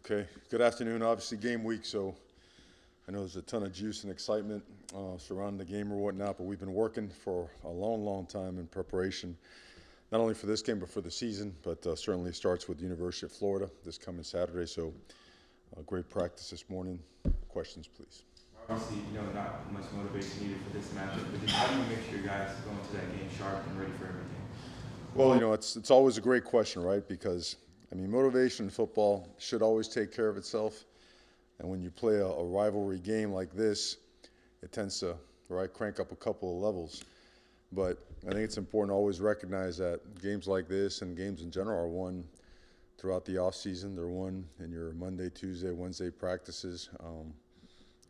Okay, good afternoon. Obviously, game week, so I know there's a ton of juice and excitement surrounding the game or whatnot, but we've been working for a long, long time in preparation, not only for this game, but for the season. But certainly starts with the University of Florida this coming Saturday, so great practice this morning. Questions, please. Obviously, not much motivation needed for this matchup, but just how do you make sure your guys go into that game sharp and ready for everything? Well, it's always a great question, right? Because motivation in football should always take care of itself. And when you play a rivalry game like this, it tends to, crank up a couple of levels. But I think it's important to always recognize that games like this and games in general are won throughout the off season. They're won in your Monday, Tuesday, Wednesday practices.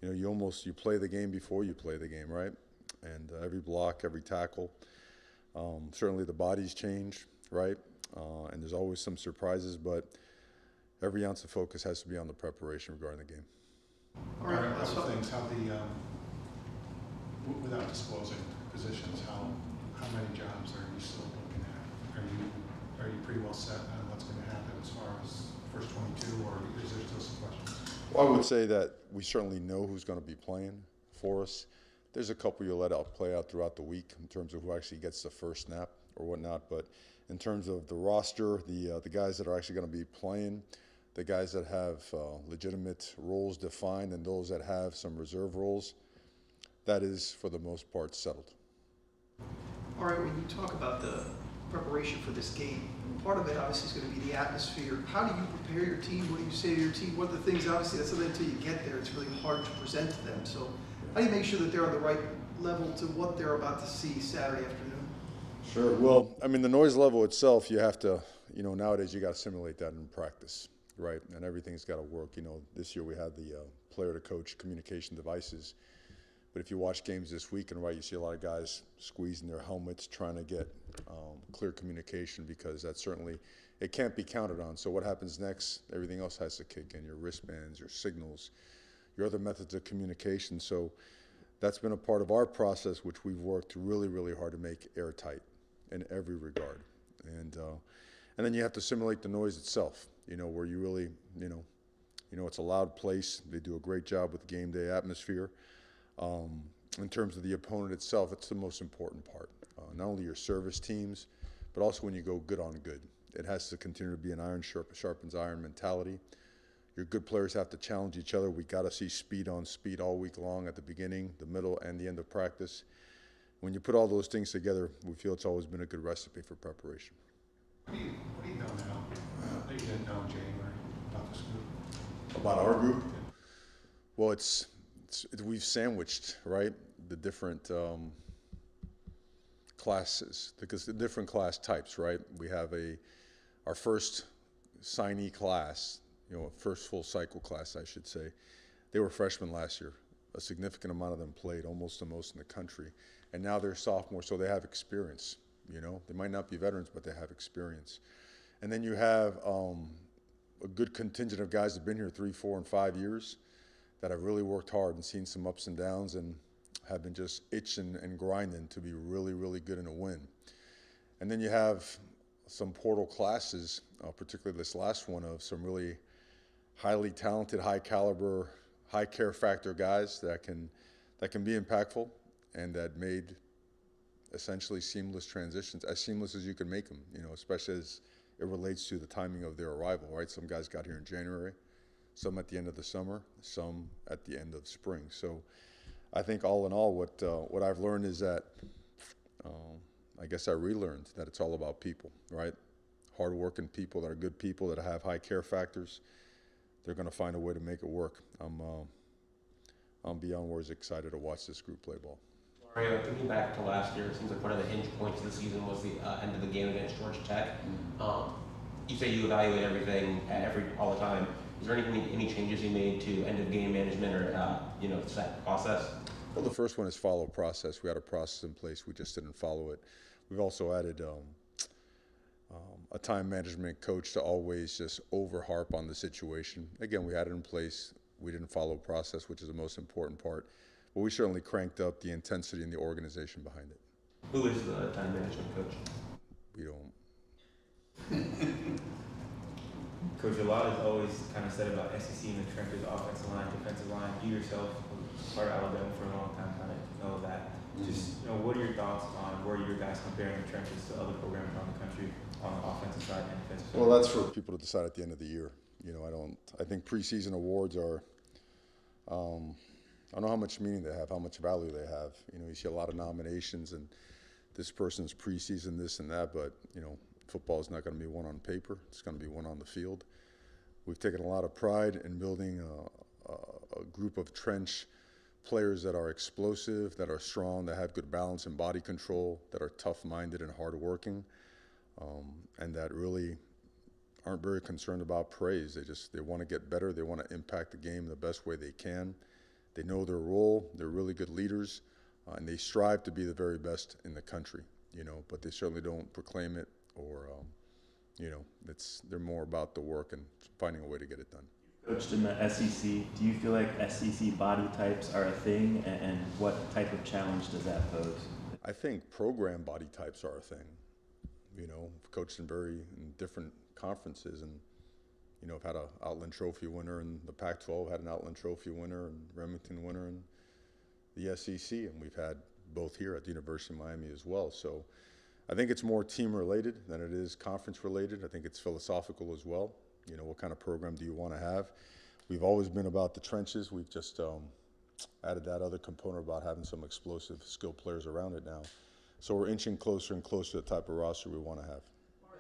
You play the game before you play the game, right? And every block, every tackle. Certainly the bodies change, right? And there's always some surprises, but every ounce of focus has to be on the preparation regarding the game. All right, let's talk things. How without disclosing positions, how many jobs are you still looking at? Are you pretty well set on what's going to happen as far as first 22, or is there still some questions? Well, I would say that we certainly know who's going to be playing for us. There's a couple you'll let play out throughout the week in terms of who actually gets the first snap or whatnot, but in terms of the roster, the guys that are actually going to be playing, the guys that have legitimate roles defined, and those that have some reserve roles, that is, for the most part, settled. All right, when you talk about the preparation for this game, part of it obviously is going to be the atmosphere. How do you prepare your team? What do you say to your team? What are the things, obviously, that's something until you get there, it's really hard to present to them. So how do you make sure that they're on the right level to what they're about to see Saturday afternoon? Sure. Well, the noise level itself, you have to, nowadays you got to simulate that in practice, right? And everything's got to work. This year we had the player-to-coach communication devices. But if you watch games this weekend, you see a lot of guys squeezing their helmets, trying to get clear communication, because that certainly, it can't be counted on. So what happens next? Everything else has to kick in, your wristbands, your signals, your other methods of communication. So that's been a part of our process, which we've worked really, really hard to make airtight in every regard. And then you have to simulate the noise itself, where you really, it's a loud place. They do a great job with the game day atmosphere. In terms of the opponent itself, it's the most important part. Not only your service teams, but also when you go good on good. It has to continue to be an iron sharpens iron mentality. Your good players have to challenge each other. We got to see speed on speed all week long at the beginning, the middle, and the end of practice. When you put all those things together, we feel it's always been a good recipe for preparation. What do you know now that you didn't know in January about this group? About our group? Well, we've sandwiched, the different classes, because the different class types, right? We have our first signee class, first full cycle class, I should say. They were freshmen last year. A significant amount of them played, almost the most in the country. And now they're sophomores, so they have experience. They might not be veterans, but they have experience. And then you have a good contingent of guys that have been here 3, 4, and 5 years that have really worked hard and seen some ups and downs and have been just itching and grinding to be really, really good in a win. And then you have some portal classes, particularly this last one, of some really highly talented, high caliber, high care factor guys that can be impactful and that made essentially seamless transitions, as seamless as you can make them, especially as it relates to the timing of their arrival, right? Some guys got here in January, some at the end of the summer, some at the end of spring. So I think all in all, what I've learned is that, I guess I relearned that it's all about people, right? Hard-working people that are good people that have high care factors. They're going to find a way to make it work. I'm beyond words excited to watch this group play ball. Mario, thinking back to last year, it seems like one of the hinge points of the season was the end of the game against Georgia Tech. You say you evaluate everything all the time. Is there any changes you made to end of game management or set process? Well, the first one is follow process. We had a process in place. We just didn't follow it. We've also added a time management coach to always just over-harp on the situation. Again, we had it in place. We didn't follow process, which is the most important part. But we certainly cranked up the intensity and the organization behind it. Who is the time management coach? We don't. Coach, a lot is always kind of said about SEC in the trenches, offensive line, defensive line. You yourself, part of Alabama for a long time, kind of know that. Just, what are your thoughts on where you guys comparing the trenches to other programs around the country on the offensive side and defensive side? Well, that's for people to decide at the end of the year. I think preseason awards are, I don't know how much meaning they have, how much value they have. You see a lot of nominations and this person's preseason, this and that, but, football is not going to be won on paper. It's going to be won on the field. We've taken a lot of pride in building a group of trench players that are explosive, that are strong, that have good balance and body control, that are tough-minded and hardworking, and that really aren't very concerned about praise. They want to get better. They want to impact the game the best way they can. They know their role. They're really good leaders, and they strive to be the very best in the country. But they certainly don't proclaim it or, they're more about the work and finding a way to get it done. Coached in the SEC, do you feel like SEC body types are a thing, and what type of challenge does that pose? I think program body types are a thing. I've coached in different conferences, and I've had an Outland Trophy winner in the Pac-12, had an Outland Trophy winner and Remington winner in the SEC, and we've had both here at the University of Miami as well. So I think it's more team related than it is conference related. I think it's philosophical as well. What kind of program do you want to have? We've always been about the trenches. We've just added that other component about having some explosive, skilled players around it now. So we're inching closer and closer to the type of roster we want to have.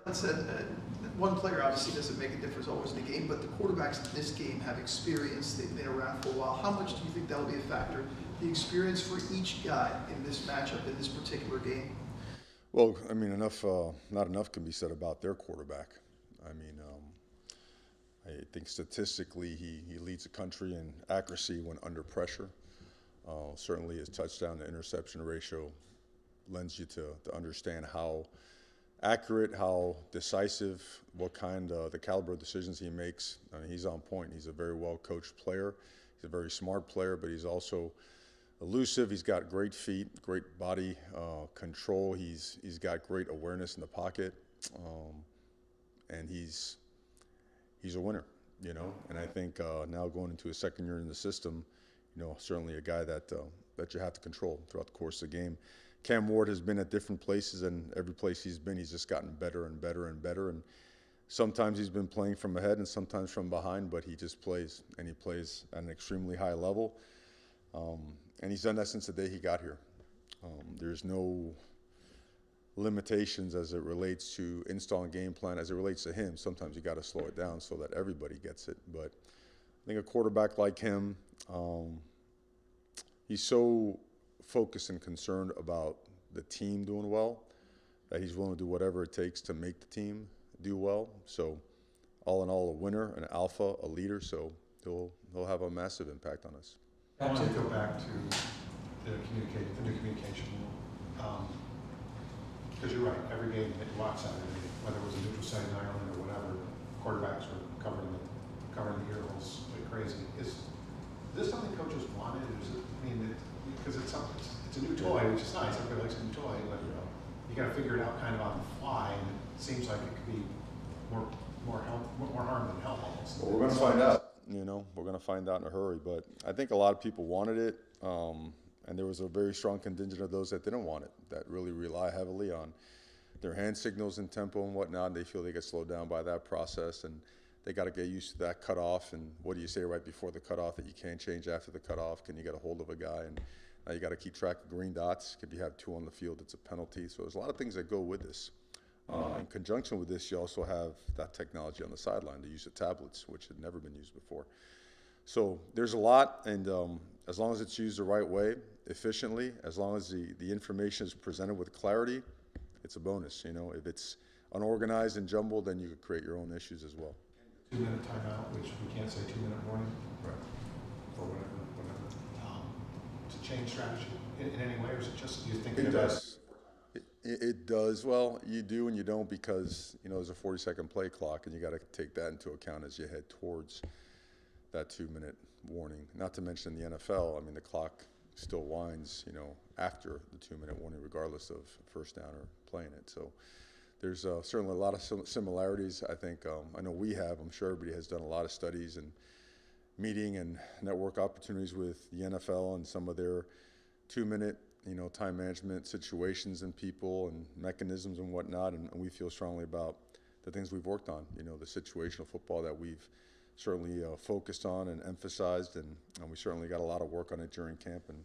That said, one player obviously doesn't make a difference always in the game, but the quarterbacks in this game have experience. They've been around for a while. How much do you think that will be a factor, the experience for each guy in this matchup, in this particular game? Well, not enough can be said about their quarterback. I think statistically he leads the country in accuracy when under pressure. Certainly his touchdown to interception ratio lends you to understand how accurate, how decisive, what kind of the caliber of decisions he makes. He's on point. He's a very well-coached player. He's a very smart player, but he's also elusive. He's got great feet, great body control. He's got great awareness in the pocket, and he's a winner, And I think now going into his second year in the system, certainly a guy that you have to control throughout the course of the game. Cam Ward has been at different places, and every place he's been, he's just gotten better and better and better. And sometimes he's been playing from ahead and sometimes from behind, but he just plays, and he plays at an extremely high level. And he's done that since the day he got here. There's no limitations as it relates to installing game plan, as it relates to him. Sometimes you got to slow it down so that everybody gets it. But I think a quarterback like him, he's so focused and concerned about the team doing well that he's willing to do whatever it takes to make the team do well. So all in all, a winner, an alpha, a leader. So he'll have a massive impact on us. I want to go back to the new communication rule. Because you're right, every game that you watch Saturday, whether it was a neutral site in Ireland or whatever, quarterbacks were covering the earholes like crazy. Is this something coaches wanted? Because it's a new toy, which is nice. Everybody likes a new toy, but you got to figure it out kind of on the fly, and it seems like it could be more harm than help almost. Well, we're going to find out. We're going to find out in a hurry. But I think a lot of people wanted it, and there was a very strong contingent of those that didn't want it, that really rely heavily on their hand signals and tempo and whatnot. And they feel they get slowed down by that process, and they got to get used to that cutoff. And what do you say right before the cutoff that you can't change after the cutoff? Can you get a hold of a guy? And now you got to keep track of green dots. If you have two on the field, it's a penalty. So there's a lot of things that go with this. In conjunction with this, you also have that technology on the sideline, the use of tablets, which had never been used before. So there's a lot, and as long as it's used the right way, efficiently, as long as the information is presented with clarity, it's a bonus. If it's unorganized and jumbled, then you could create your own issues as well. 2-minute timeout, which we can't say 2-minute warning, Right. or whatever. To change strategy in any way, or is it just you think It does. It does. Well, you do and you don't, because there's a 40-second play clock, and you got to take that into account as you head towards that 2-minute warning. Not to mention the NFL. The clock still winds, after the 2-minute warning, regardless of first down or playing it. So there's certainly a lot of similarities. I think I know we have. I'm sure everybody has done a lot of studies and meeting and network opportunities with the NFL and some of their 2-minute, time management situations and people and mechanisms and whatnot. And we feel strongly about the things we've worked on. The situational football that we've certainly focused on and emphasized, and we certainly got a lot of work on it during camp, and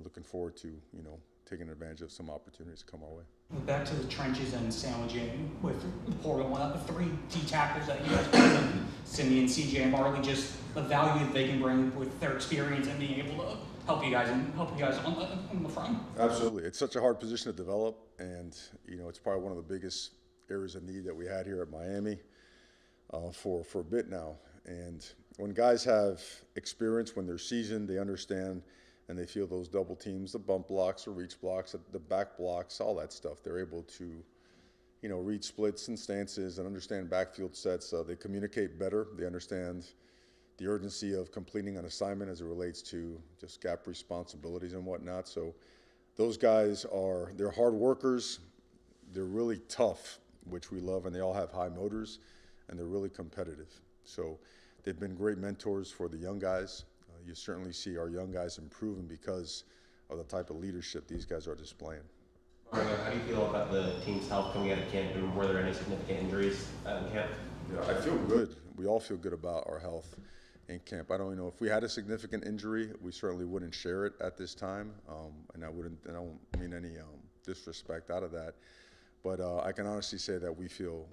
looking forward to taking advantage of some opportunities to come our way. Back to the trenches and sandwiching with the portal, the 3 D tackles that you guys put in, Simeon, CJ, and Marley, just the value that they can bring with their experience and being able to help you guys on the front. Absolutely, it's such a hard position to develop, and it's probably one of the biggest areas of need that we had here at Miami for a bit now. And when guys have experience, when they're seasoned, they understand. And they feel those double teams, the bump blocks, the reach blocks, the back blocks, all that stuff. They're able to, read splits and stances and understand backfield sets. They communicate better. They understand the urgency of completing an assignment as it relates to just gap responsibilities and whatnot. So those guys they're hard workers. They're really tough, which we love, and they all have high motors, and they're really competitive. So they've been great mentors for the young guys. You certainly see our young guys improving because of the type of leadership these guys are displaying. Mario, how do you feel about the team's health coming out of camp, and were there any significant injuries in camp? Yeah, I feel good. We all feel good about our health in camp. I don't know if we had a significant injury, we certainly wouldn't share it at this time, and I don't mean any disrespect out of that, but I can honestly say that we feel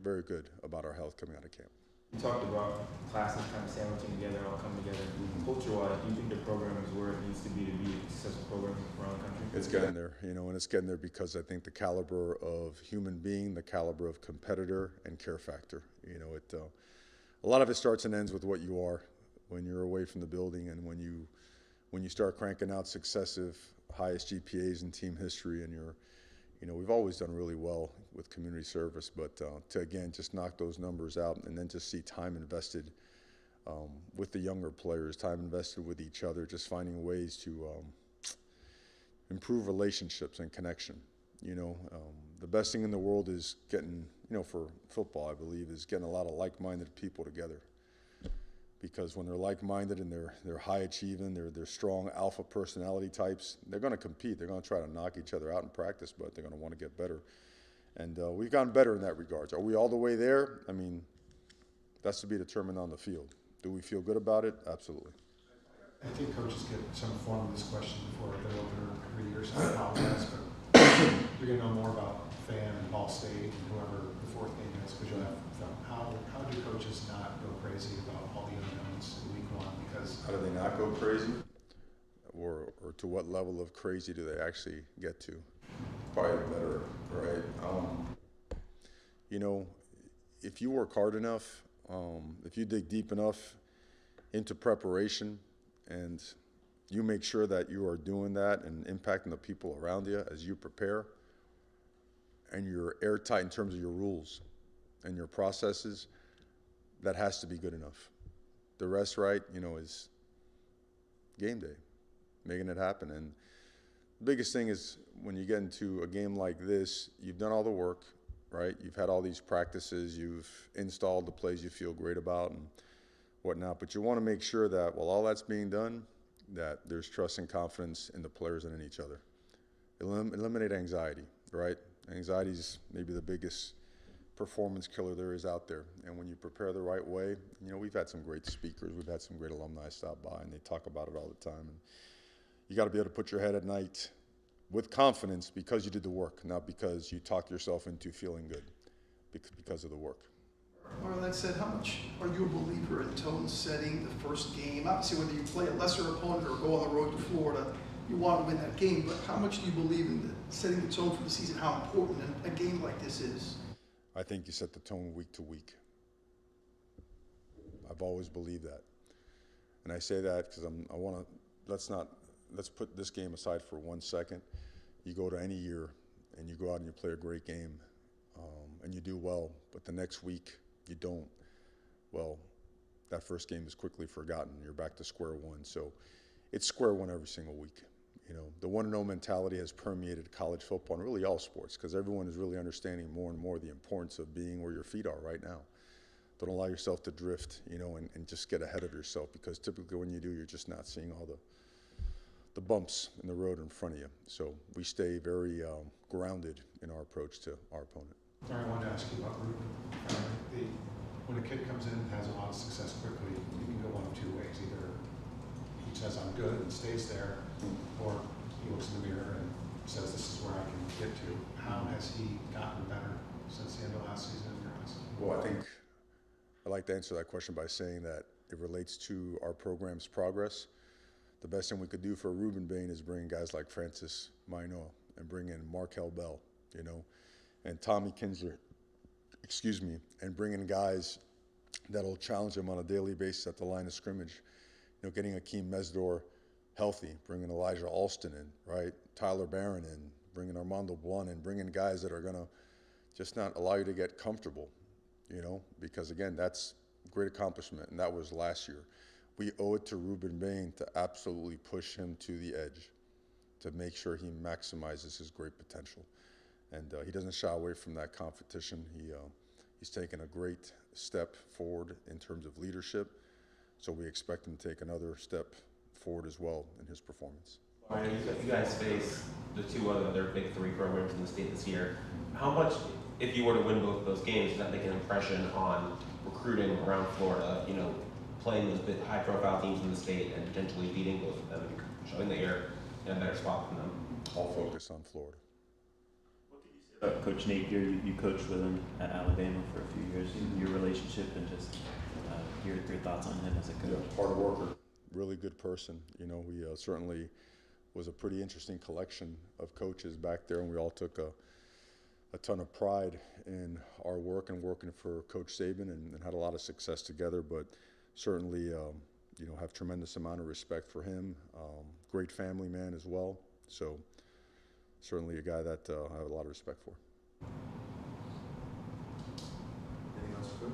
very good about our health coming out of camp. You talked about classes kind of sandwiching together, all coming together. Culture-wise, do you think the program is where it needs to be a successful program around the country? It's getting there, and it's getting there because I think the caliber of human being, the caliber of competitor, and care factor. A lot of it starts and ends with what you are when you're away from the building, and when you start cranking out successive highest GPAs in team history, and we've always done really well with community service, but to again just knock those numbers out and then just see time invested with the younger players, time invested with each other, just finding ways to improve relationships and connection. The best thing in the world is getting, for football, I believe, is getting a lot of like-minded people together. Because when they're like-minded and they're high-achieving, they're strong alpha personality types, they're going to compete. They're going to try to knock each other out in practice, but they're going to want to get better. And we've gotten better in that regard. Are we all the way there? I mean, that's to be determined on the field. Do we feel good about it? Absolutely. I think coaches get some form of this question before they're opener every year, so I apologize, but you're going to know more about Fan and Ball State and whoever the 4th game is, because you'll have film. How do coaches not go crazy about all the unknowns in week 1? Because how do they not go crazy? Or to what level of crazy do they actually get to? Probably better, right? If you work hard enough, if you dig deep enough into preparation, and you make sure that you are doing that and impacting the people around you as you prepare, and you're airtight in terms of your rules and your processes, that has to be good enough. The rest, right, is game day, making it happen. And the biggest thing is when you get into a game like this, you've done all the work, right? You've had all these practices, you've installed the plays you feel great about and whatnot, but you want to make sure that while all that's being done, that there's trust and confidence in the players and in each other. Eliminate anxiety, right? Anxiety is maybe the biggest performance killer there is out there. And when you prepare the right way, we've had some great speakers, we've had some great alumni stop by, and they talk about it all the time. And you got to be able to put your head at night with confidence because you did the work, not because you talked yourself into feeling good, because of the work. Or that said, how much are you a believer in tone setting the first game? Obviously, whether you play a lesser opponent or go on the road to Florida, you want to win that game, but how much do you believe in setting the tone for the season, how important a game like this is? I think you set the tone week to week. I've always believed that. And I say that because I want to, let's put this game aside for 1 second. You go to any year and you go out and you play a great game and you do well, but the next week you don't. Well, that first game is quickly forgotten. You're back to square one. So it's square one every single week. You know, the one and oh mentality has permeated college football and really all sports, because everyone is really understanding more and more the importance of being where your feet are right now. Don't allow yourself to drift, you know, and just get ahead of yourself, because typically when you do, you're just not seeing all the bumps in the road in front of you. So we stay very grounded in our approach to our opponent. I wanted to ask you about Ruben. When a kid comes in and has a lot of success quickly, you can go one of two ways. Either he says, I'm good, and stays there, or he looks in the mirror and says, this is where I can get to. How has he gotten better since the end of last season in your eyes? Well, I think I'd like to answer that question by saying that it relates to our program's progress. The best thing we could do for Ruben Bain is bring guys like Francis Mainoa and bring in Markel Bell, you know, and Tommy Kinsler, and bring in guys that'll challenge him on a daily basis at the line of scrimmage. You know, getting Akeem Mesdor healthy, bringing Elijah Alston in, right? Tyler Barron in, bringing Armando Blunt in, bringing guys that are going to just not allow you to get comfortable, you know, because again, that's a great accomplishment, and that was last year. We owe it to Ruben Bain to absolutely push him to the edge, to make sure he maximizes his great potential. And he doesn't shy away from that competition. He's taken a great step forward in terms of leadership, so we expect him to take another step forward as well in his performance. You guys face the two other big three programs in the state this year. How much, if you were to win both of those games, does that make an impression on recruiting around Florida, you know, playing those big high-profile teams in the state and potentially beating both of them and showing that you're in a better spot than them? All focus on Florida. Coach Napier, you coached with him at Alabama for a few years. Your relationship and just your thoughts on him as a coach. Yeah, hard worker, really good person. You know, he certainly was a pretty interesting collection of coaches back there, and we all took a ton of pride in our work and working for Coach Saban, and had a lot of success together. But certainly, you know, have tremendous amount of respect for him. Great family man as well. So certainly a guy that I have a lot of respect for. Anything else, Coach?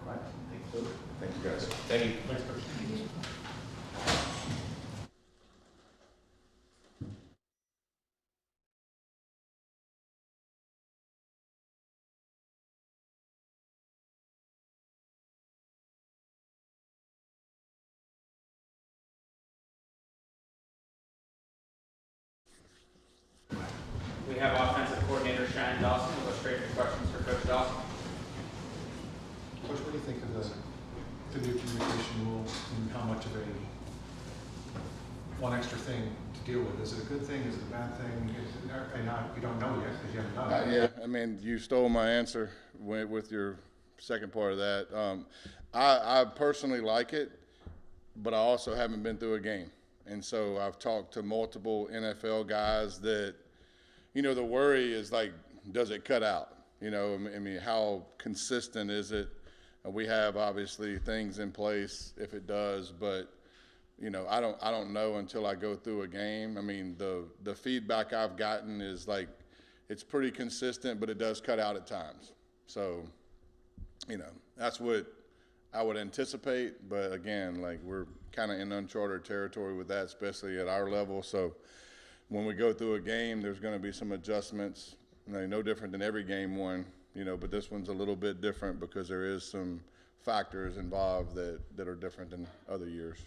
All right. Thanks, Coach. Thank you, guys. Thank you. Thanks, Coach. We have offensive coordinator Shannon Dawson. We'll go straight to questions for Coach Dawson. Coach, what do you think of the new communication rule and how much of one extra thing to deal with? Is it a good thing? Is it a bad thing? You don't know yet because you haven't done it. Yeah, I mean, you stole my answer with your second part of that. I personally like it, but I also haven't been through a game. And so I've talked to multiple NFL guys that, you know, the worry is like, does it cut out? You know, I mean, how consistent is it? We have obviously things in place if it does, but you know, I don't know until I go through a game. I mean, the feedback I've gotten is like it's pretty consistent, but it does cut out at times. So, you know, that's what I would anticipate. But again, like we're kind of in uncharted territory with that, especially at our level. So when we go through a game, there's going to be some adjustments. No different than every game one, you know, but this one's a little bit different because there is some factors involved that are different than other years.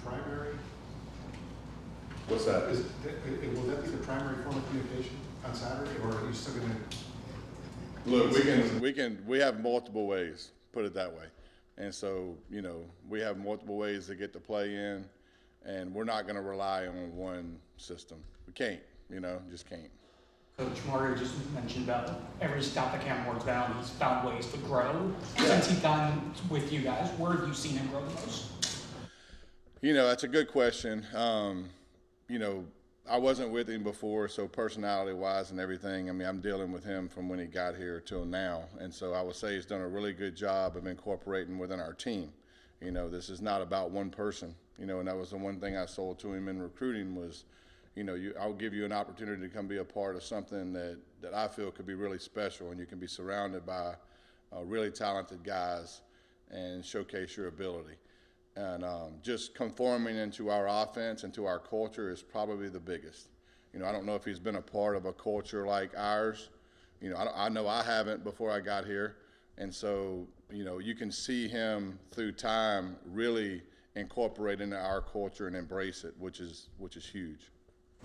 Primary? What's that? Will that be the primary form of communication on Saturday, or are you still going to? Look, we have multiple ways, put it that way. And so, you know, we have multiple ways to get to play in, and we're not going to rely on one system. We can't, you know, just can't. Coach Mario just mentioned about every stop that Cam Ward's been on, he's found ways to grow. Since he's gotten with you guys, where have you seen him grow the most? You know, that's a good question. You know, I wasn't with him before, so personality-wise and everything, I mean, I'm dealing with him from when he got here till now. And so I would say he's done a really good job of incorporating within our team. You know, this is not about one person, you know, and that was the one thing I sold to him in recruiting was, you know, I'll give you an opportunity to come be a part of something that I feel could be really special, and you can be surrounded by really talented guys and showcase your ability. And just conforming into our offense and to our culture is probably the biggest. I don't know if he's been a part of a culture like ours. I know I haven't before I got here. And so, you can see him through time really incorporate into our culture and embrace it, which is huge.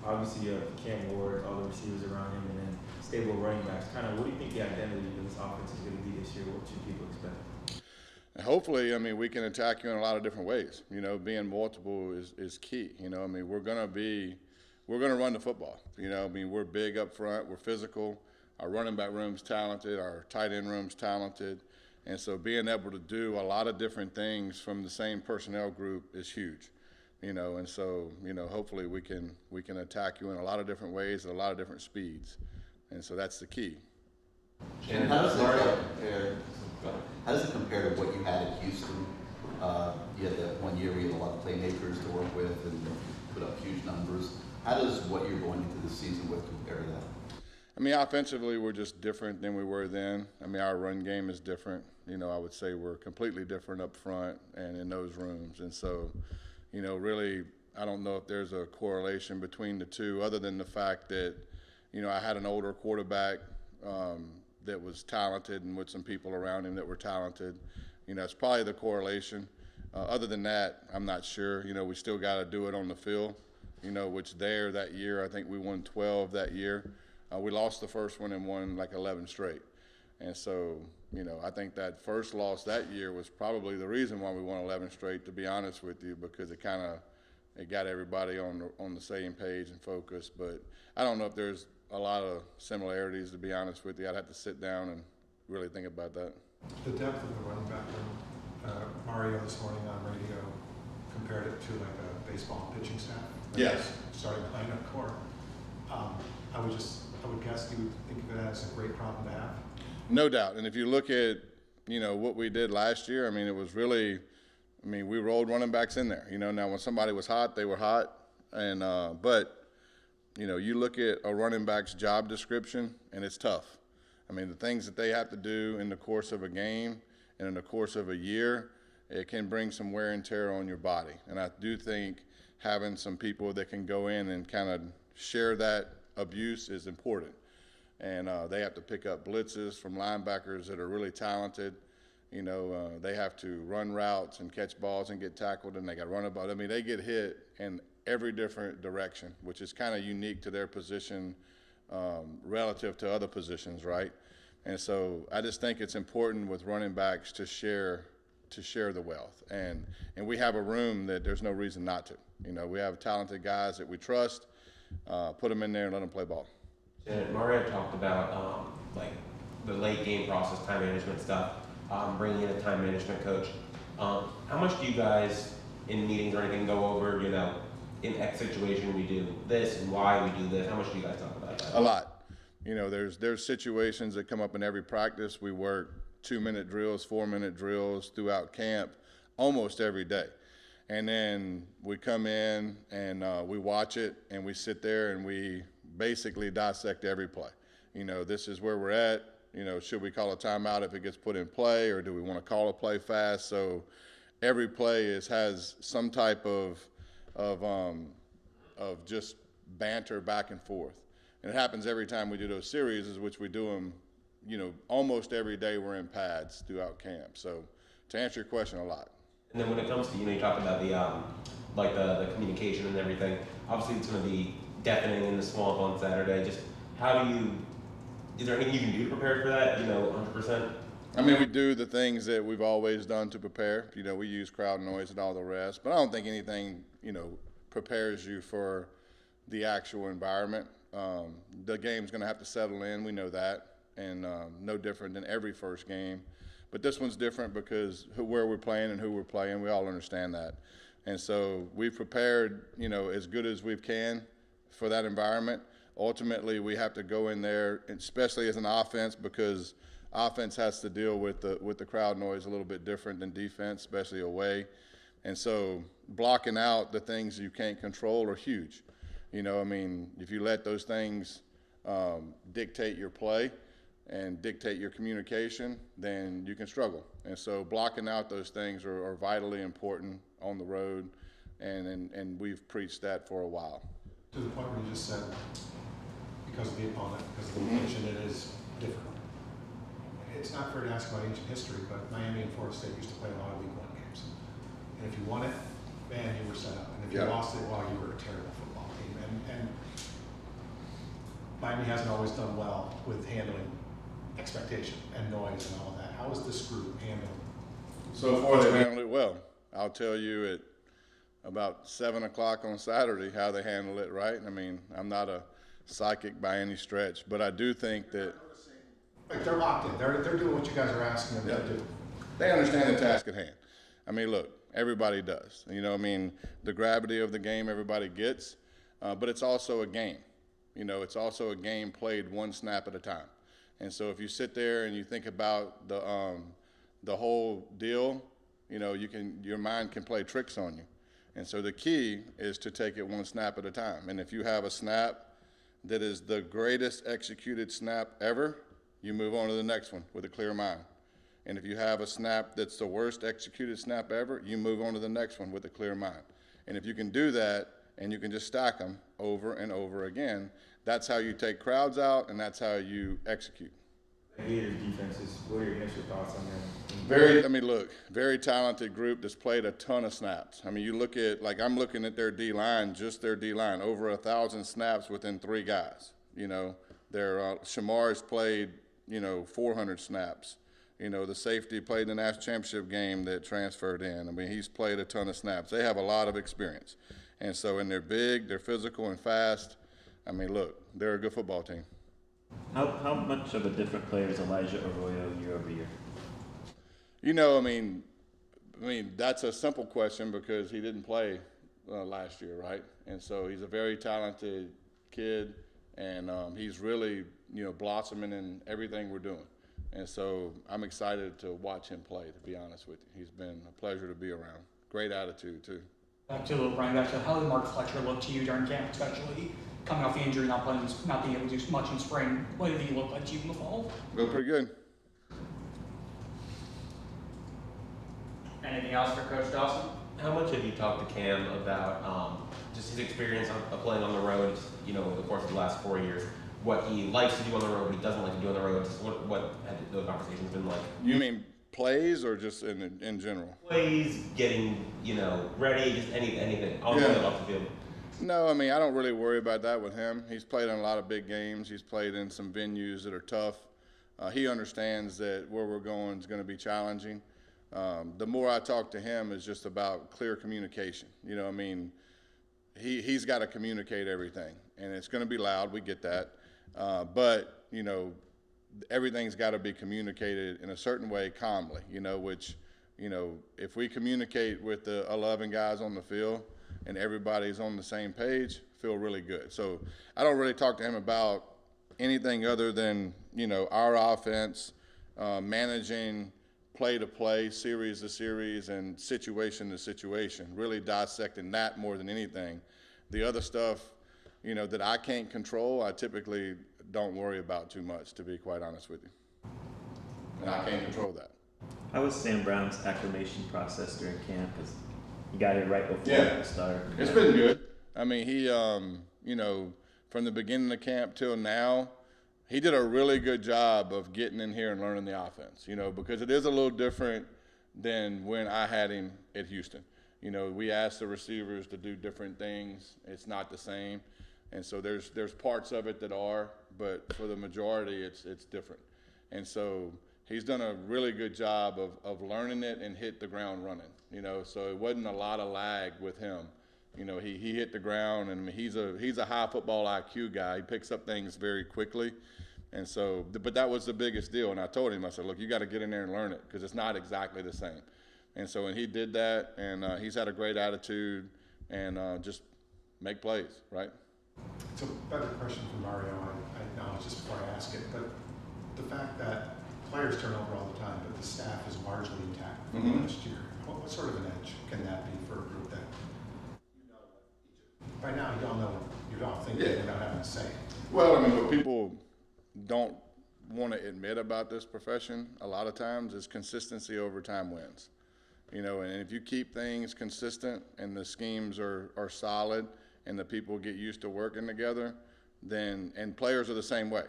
Obviously, you have Cam Ward, all the receivers around him, and then stable running backs. Kind of, what do you think the identity of this offense is going to be this year? What should people expect? And hopefully, we can attack you in a lot of different ways. Being multiple is key. We're going to run the football. We're big up front. We're physical. Our running back room's talented. Our tight end room's talented. And so being able to do a lot of different things from the same personnel group is huge. And so, hopefully we can attack you in a lot of different ways at a lot of different speeds. And so that's the key. And how does it compare to what you had at Houston? You had that 1 year where you had a lot of playmakers to work with and put up huge numbers. How does what you're going into the season with compare to that? Offensively, we're just different than we were then. Our run game is different. I would say we're completely different up front and in those rooms. And so, really, I don't know if there's a correlation between the two other than the fact that, I had an older quarterback that was talented and with some people around him that were talented. It's probably the correlation. Other than that, I'm not sure. We still got to do it on the field, which there that year, I think we won 12 that year. We lost the first one and won like 11 straight. And so, I think that first loss that year was probably the reason why we won 11 straight, to be honest with you, because it got everybody on the same page and focus. But I don't know if there's a lot of similarities, to be honest with you. I'd have to sit down and really think about that. The depth of the running back room, Mario this morning on radio compared it to like a baseball pitching staff. Yes. Starting lineup core. I would guess you would think of it as a great problem to have. No doubt. And if you look at, what we did last year, it was really, we rolled running backs in there. Now when somebody was hot, they were hot. And, but, you look at a running back's job description and it's tough. The things that they have to do in the course of a game and in the course of a year, it can bring some wear and tear on your body. And I do think having some people that can go in and kind of share that abuse is important. And they have to pick up blitzes from linebackers that are really talented. They have to run routes and catch balls and get tackled, and they got to run about. They get hit in every different direction, which is kind of unique to their position relative to other positions, right? And so I just think it's important with running backs to share the wealth. And we have a room that there's no reason not to. We have talented guys that we trust. Put them in there and let them play ball. And Mario talked about like the late game process, time management stuff, bringing in a time management coach. How much do you guys in meetings or anything go over, in X situation we do this and why we do this? How much do you guys talk about that? A lot. There's situations that come up in every practice. We work 2-minute drills, 4-minute drills throughout camp almost every day. And then we come in and we watch it and we sit there and we basically dissect every play. This is where we're at. Should we call a timeout if it gets put in play, or do we want to call a play fast? So every play has some type of just banter back and forth. And it happens every time we do those series, which we do them, almost every day we're in pads throughout camp. So to answer your question, a lot. And then when it comes to, you talked about the communication and everything, obviously it's going to be deafening in the swamp on Saturday. Just is there anything you can do to prepare for that, 100%? We do the things that we've always done to prepare. We use crowd noise and all the rest, but I don't think anything, prepares you for the actual environment. The game's going to have to settle in. We know that, and no different than every first game. But this one's different because where we're playing and who we're playing, we all understand that. And so we've prepared, as good as we can for that environment. Ultimately, we have to go in there, especially as an offense, because offense has to deal with the crowd noise a little bit different than defense, especially away. And so blocking out the things you can't control are huge. If you let those things dictate your play, and dictate your communication, then you can struggle. And so blocking out those things are vitally important on the road, and we've preached that for a while. To the point where you just said, because of the opponent, because of the location, it is difficult. It's not fair to ask about ancient history, but Miami and Florida State used to play a lot of League One games. And if you won it, man, you were set up. And if you lost it, well, you were a terrible football team. And Miami hasn't always done well with handling expectation and noise and all of that. How is this group handling? So far, they handled it well. I'll tell you at about 7 o'clock on Saturday how they handle it, right? I mean, I'm not a psychic by any stretch, but I do think that Like they're locked in. They're doing what you guys are asking them to do. they understand the task at hand. I mean, look, everybody does. You know, I mean, the gravity of the game everybody gets, but it's also a game. You know, it's also a game played one snap at a time. And so if you sit there and you think about the whole deal, you know, your mind can play tricks on you. And so the key is to take it one snap at a time. And if you have a snap that is the greatest executed snap ever, you move on to the next one with a clear mind. And if you have a snap that's the worst executed snap ever, you move on to the next one with a clear mind. And if you can do that and you can just stack them over and over again, that's how you take crowds out and that's how you execute. Gator defenses, what are your initial thoughts on them? Very talented group that's played a ton of snaps. I mean, you look at, like, I'm looking at their D-line, just their D-line, over 1,000 snaps within 3 guys. You know, Shamar's played, 400 snaps. You know, the safety played in the national championship game that transferred in. I mean, he's played a ton of snaps. They have a lot of experience. And so, and they're big, they're physical and fast. I mean, look, they're a good football team. How much of a different player is Elijah Arroyo year over year? You know, I mean, that's a simple question because he didn't play last year, right? And so he's a very talented kid, and he's really, blossoming in everything we're doing. And so I'm excited to watch him play, to be honest with you. He's been a pleasure to be around. Great attitude, too. Back to how did Mark Fletcher look to you during camp, especially coming off the injury, not being able to do much in spring? What did he look like to you in the fall? Looked pretty good. Anything else for Coach Dawson? How much have you talked to Cam about just his experience of playing on the road, over the course of the last 4 years? What he likes to do on the road, what he doesn't like to do on the road? Just what have those conversations been like? You mean plays or just in general? Plays, getting, ready, just anything. Off the field. No, I mean, I don't really worry about that with him. He's played in a lot of big games. He's played in some venues that are tough. He understands that where we're going is going to be challenging. The more I talk to him is just about clear communication. He's got to communicate everything, and it's going to be loud. We get that. But, everything's got to be communicated in a certain way calmly, which, if we communicate with the 11 guys on the field and everybody's on the same page, feel really good. So I don't really talk to him about anything other than, our offense, managing play to play, series to series, and situation to situation, really dissecting that more than anything. The other stuff, that I can't control, I typically don't worry about too much, to be quite honest with you. And I can't control that. How was Sam Brown's acclimation process during camp? Because he got here right before the start. It's been good. I mean, he, from the beginning of camp till now, he did a really good job of getting in here and learning the offense, because it is a little different than when I had him at Houston. We asked the receivers to do different things. It's not the same. And so there's parts of it that are, but for the majority, it's different. And so he's done a really good job of learning it and hit the ground running, so it wasn't a lot of lag with him. He hit the ground, and he's a high football IQ guy. He picks up things very quickly. And so, but that was the biggest deal. And I told him, I said, look, you got to get in there and learn it because it's not exactly the same. And so, and he did that, and he's had a great attitude and just make plays, right? It's a better question for Mario, I acknowledge just before I ask it, but the fact that players turn over all the time, but the staff is largely intact from last year, what sort of an edge can that be for a group that, by now you all know what you're all thinking without having to say it? Well, what people don't want to admit about this profession a lot of times is consistency over time wins. You know, and if you keep things consistent and the schemes are solid and the people get used to working together, then, and players are the same way.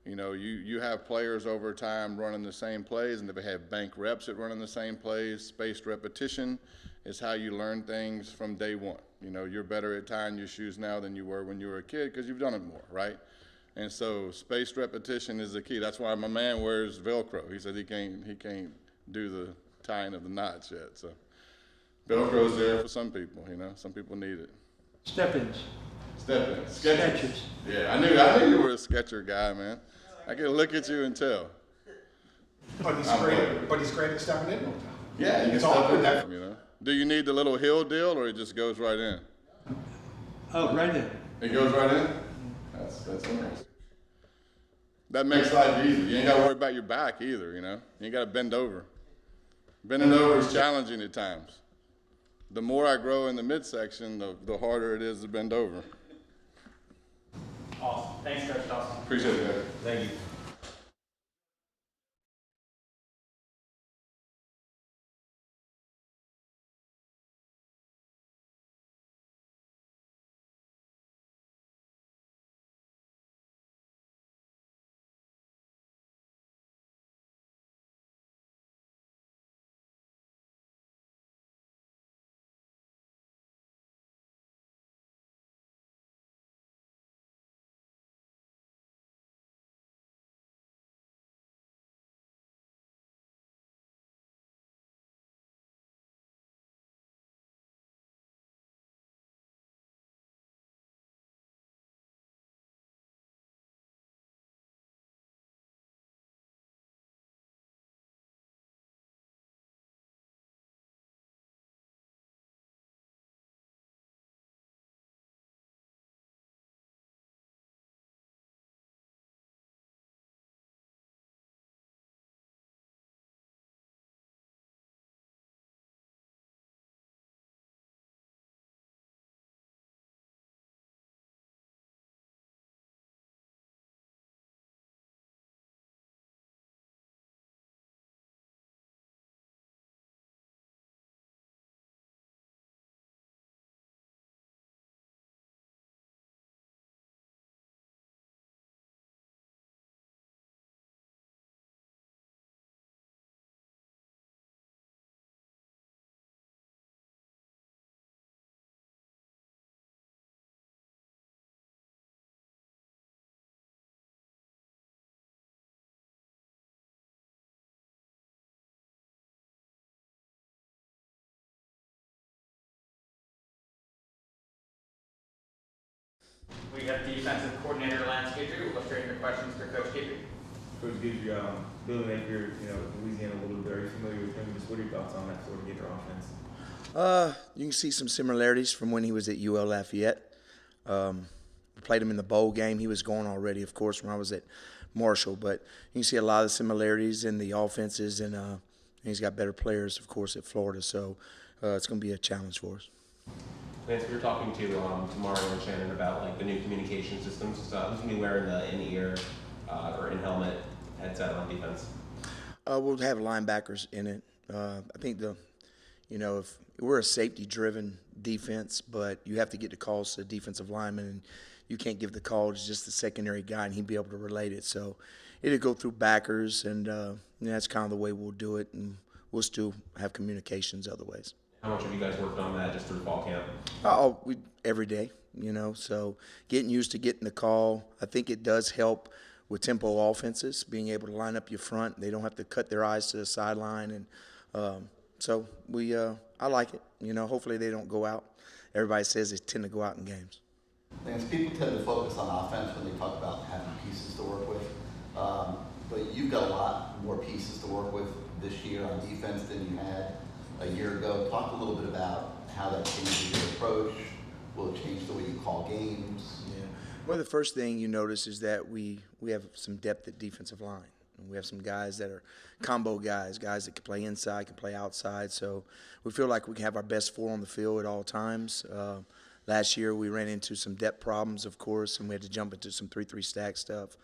You know, you have players over time running the same plays, and if they have bank reps at running the same plays, spaced repetition is how you learn things from day one. You know, you're better at tying your shoes now than you were when you were a kid because you've done it more, right? And so spaced repetition is the key. That's why my man wears Velcro. He said he can't do the tying of the knots yet. So Velcro's there for some people, you know. Some people need it. Step-ins. Step-ins. Sketchers. Yeah, I knew you were a sketcher guy, man. I can look at you and tell. But he's great at stepping in. Yeah, it's all good. You know. Do you need the little hill deal, or it just goes right in? Oh, right in. It goes right in? That's nice. That makes life easy. You ain't got to worry about your back either, you know. You ain't got to bend over. Bending over is challenging at times. The more I grow in the midsection, the harder it is to bend over. Awesome. Thanks, Coach Dawson. Appreciate it, guys. Thank you. We have defensive coordinator Lance Guidry. We'll go straight into questions for Coach Guidry. Coach Guidry, building that you're, Louisiana a little bit, are you familiar with him? Just what are your thoughts on that Florida Gator offense? You can see some similarities from when he was at UL Lafayette. We played him in the bowl game. He was gone already, of course, when I was at Marshall. But you can see a lot of similarities in the offenses, and he's got better players, of course, at Florida. So it's going to be a challenge for us. Lance, we were talking to Mario and Shannon about like the new communication systems. Who's going to be wearing the in-ear or in-helmet headset on defense? We'll have linebackers in it. I think if we're a safety-driven defense, but you have to get the calls to the defensive lineman, and you can't give the call to just the secondary guy, and he'd be able to relate it. So it'll go through backers, and that's kind of the way we'll do it, and we'll still have communications other ways. How much have you guys worked on that just through fall camp? Every day, so getting used to getting the call. I think it does help with tempo offenses, being able to line up your front. They don't have to cut their eyes to the sideline, and so I like it. Hopefully they don't go out. Everybody says they tend to go out in games. Lance, people tend to focus on offense when they talk about having pieces to work with, but you've got a lot more pieces to work with this year on defense than you had a year ago. Talk a little bit about how that changes your approach. Will it change the way you call games? Yeah. Well, the first thing you notice is that we have some depth at defensive line. And we have some guys that are combo guys that can play inside, can play outside. So we feel like we can have our best four on the field at all times. Last year we ran into some depth problems, of course, and we had to jump into some 3-3 stack stuff.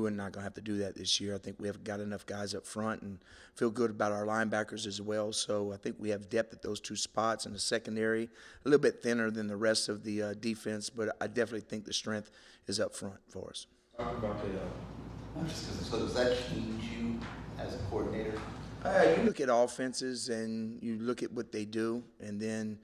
we're not going to have to do that this year. I think we have got enough guys up front and feel good about our linebackers as well. So I think we have depth at those two spots in the secondary, a little bit thinner than the rest of the defense, but I definitely think the strength is up front for us. Talk about the So does that change you as a coordinator? You look at offenses and you look at what they do, and then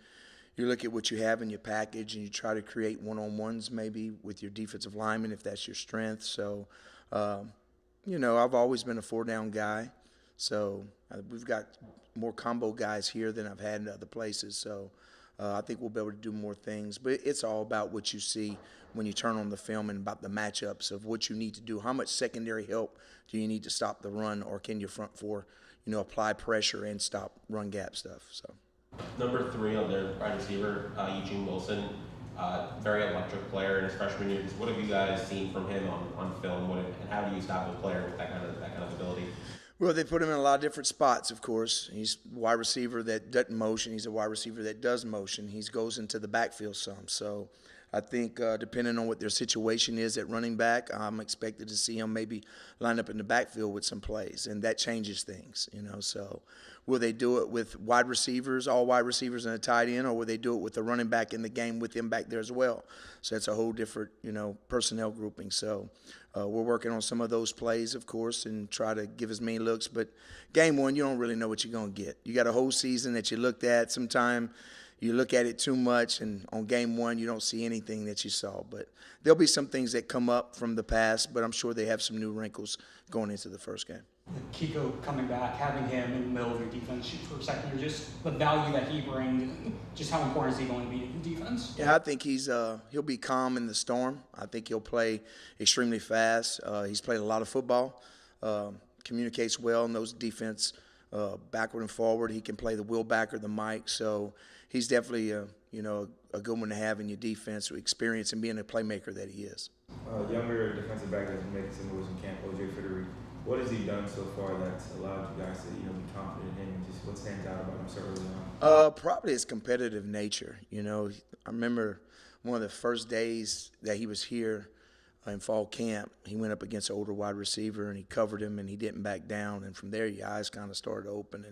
you look at what you have in your package, and you try to create one-on-ones maybe with your defensive lineman if that's your strength. So, I've always been a four-down guy. So we've got more combo guys here than I've had in other places. So I think we'll be able to do more things. But it's all about what you see when you turn on the film and about the matchups of what you need to do. How much secondary help do you need to stop the run, or can your front four, apply pressure and stop run gap stuff? So. Number 3 on their wide receiver, Eugene Wilson, very electric player in his freshman year. What have you guys seen from him on film? And how do you stop a player with that kind of ability? Well, they put him in a lot of different spots, of course. He's a wide receiver that doesn't motion. He's a wide receiver that does motion. He goes into the backfield some. So I think depending on what their situation is at running back, I'm expected to see him maybe line up in the backfield with some plays, and that changes things, So will they do it with wide receivers, all wide receivers and a tight end, or will they do it with the running back in the game with him back there as well? So that's a whole different, personnel grouping. So we're working on some of those plays, of course, and try to give as many looks. But game one, you don't really know what you're going to get. You got a whole season that you looked at. Sometime you look at it too much, and on game one, you don't see anything that you saw. But there'll be some things that come up from the past, but I'm sure they have some new wrinkles going into the first game. Kiko coming back, having him in the middle of your defense for a second year, just the value that he brings, just how important is he going to be to the defense? Yeah, I think he'll be calm in the storm. I think he'll play extremely fast. He's played a lot of football, communicates well, knows defense backward and forward. He can play the wheel back or the mic. So he's definitely a good one to have in your defense with experience and being a playmaker that he is. Younger defensive back that's making some moves in camp, O.J. Federico. What has he done so far that's allowed you guys to be confident in him, and just what stands out about him so early on? Probably his competitive nature. I remember one of the first days that he was here in fall camp, he went up against an older wide receiver and he covered him and he didn't back down. And from there, your eyes kind of started to open,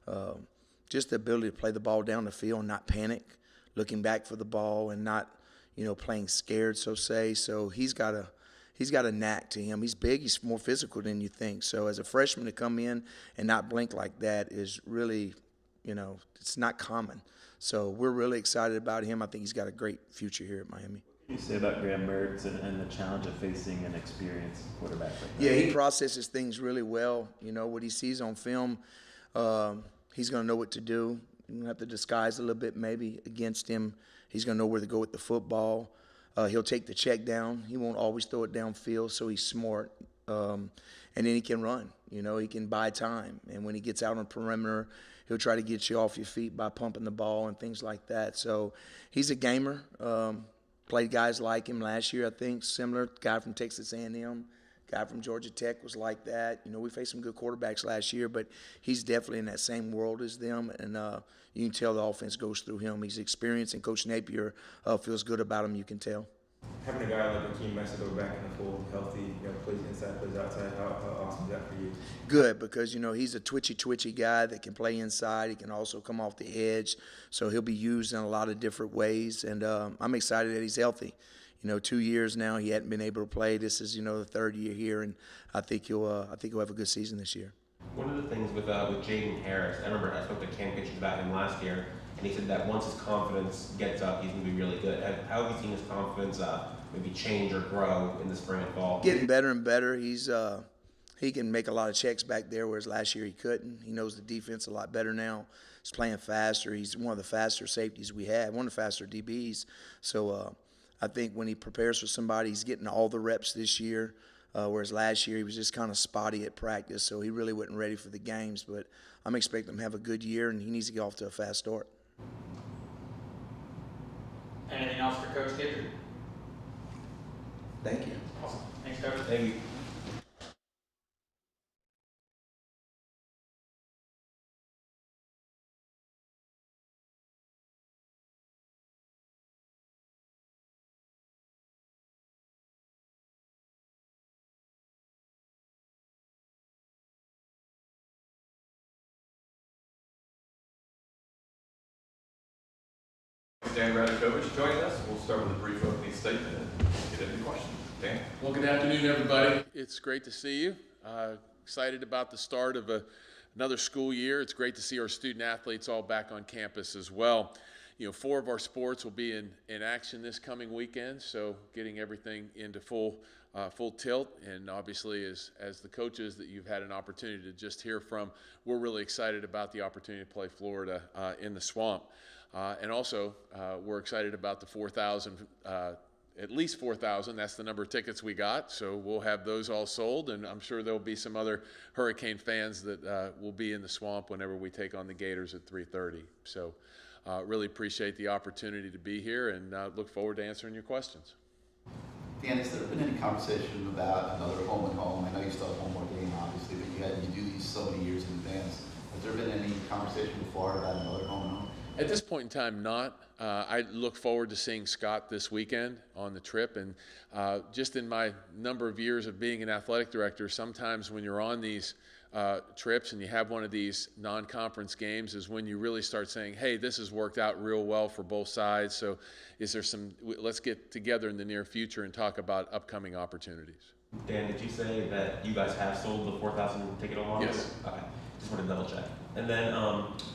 and just the ability to play the ball down the field and not panic, looking back for the ball and not, playing scared, so say. So he's got a knack to him. He's big. He's more physical than you think. So as a freshman to come in and not blink like that is really, it's not common. So we're really excited about him. I think he's got a great future here at Miami. What do you say about Graham Mertz and the challenge of facing an experienced quarterback like that? Yeah, he processes things really well. What he sees on film, he's going to know what to do. You're going to have to disguise a little bit maybe against him. He's going to know where to go with the football. He'll take the check down. He won't always throw it downfield, so he's smart. And then he can run. He can buy time. And when he gets out on the perimeter, he'll try to get you off your feet by pumping the ball and things like that. So he's a gamer. Played guys like him last year, I think, similar. Guy from Texas A&M, guy from Georgia Tech was like that. We faced some good quarterbacks last year, but he's definitely in that same world as them. And you can tell the offense goes through him. He's experienced, and Coach Napier feels good about him, you can tell. Having a guy like Akeem Mesidor back in the fold, healthy, plays inside, plays outside, how awesome is that for you? Good, because, he's a twitchy guy that can play inside. He can also come off the edge, so he'll be used in a lot of different ways. And I'm excited that he's healthy. 2 years now he hadn't been able to play. This is, the third year here, and I think he'll have a good season this year. One of the things with Jaden Harris, I remember I spoke to Cam Kitchens about him last year, and he said that once his confidence gets up, he's going to be really good. How have you seen his confidence maybe change or grow in the spring and fall? Getting better and better. He can make a lot of checks back there, whereas last year he couldn't. He knows the defense a lot better now. He's playing faster. He's one of the faster safeties we have, one of the faster DBs. So I think when he prepares for somebody, he's getting all the reps this year, whereas last year he was just kind of spotty at practice, so he really wasn't ready for the games. But I'm expecting him to have a good year, and he needs to get off to a fast start. Anything else for Coach Guidry? Thank you. Awesome. Thanks, Coach. Thank you. Dan Radakovich joining us. We'll start with a brief opening statement and get into questions. Dan? Well, good afternoon, everybody. It's great to see you. Excited about the start of another school year. It's great to see our student athletes all back on campus as well. You know, 4 of our sports will be in action this coming weekend, so getting everything into full tilt. And obviously, as the coaches that you've had an opportunity to just hear from, we're really excited about the opportunity to play Florida in the Swamp. And also, we're excited about the 4,000, at least 4,000. That's the number of tickets we got. So we'll have those all sold, and I'm sure there'll be some other Hurricane fans that will be in the Swamp whenever we take on the Gators at 3:30. So really appreciate the opportunity to be here, and look forward to answering your questions. Dan, has there been any conversation about another home and home? I know you still have one more game, obviously, but you do these so many years in advance. Has there been any conversation with Florida about another home and home? At this point in time, not. I look forward to seeing Scott this weekend on the trip. And just in my number of years of being an athletic director, sometimes when you're on these trips and you have one of these non-conference games is when you really start saying, hey, this has worked out real well for both sides. So is there let's get together in the near future and talk about upcoming opportunities. Dan, did you say that you guys have sold the 4,000 ticket along? Yes. Okay, just wanted to double check. And then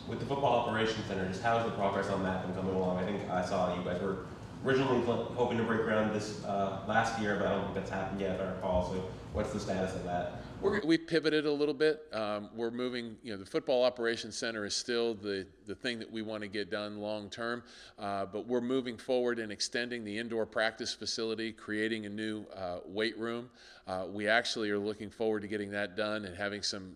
with the football operations center, just how is the progress on that been coming along? I think I saw you guys were originally hoping to break ground this last year, but I don't think that's happened yet, if I recall. So what's the status of that? We pivoted a little bit. We're moving, the football operations center is still the thing that we want to get done long term, but we're moving forward and extending the indoor practice facility, creating a new weight room. We actually are looking forward to getting that done and having some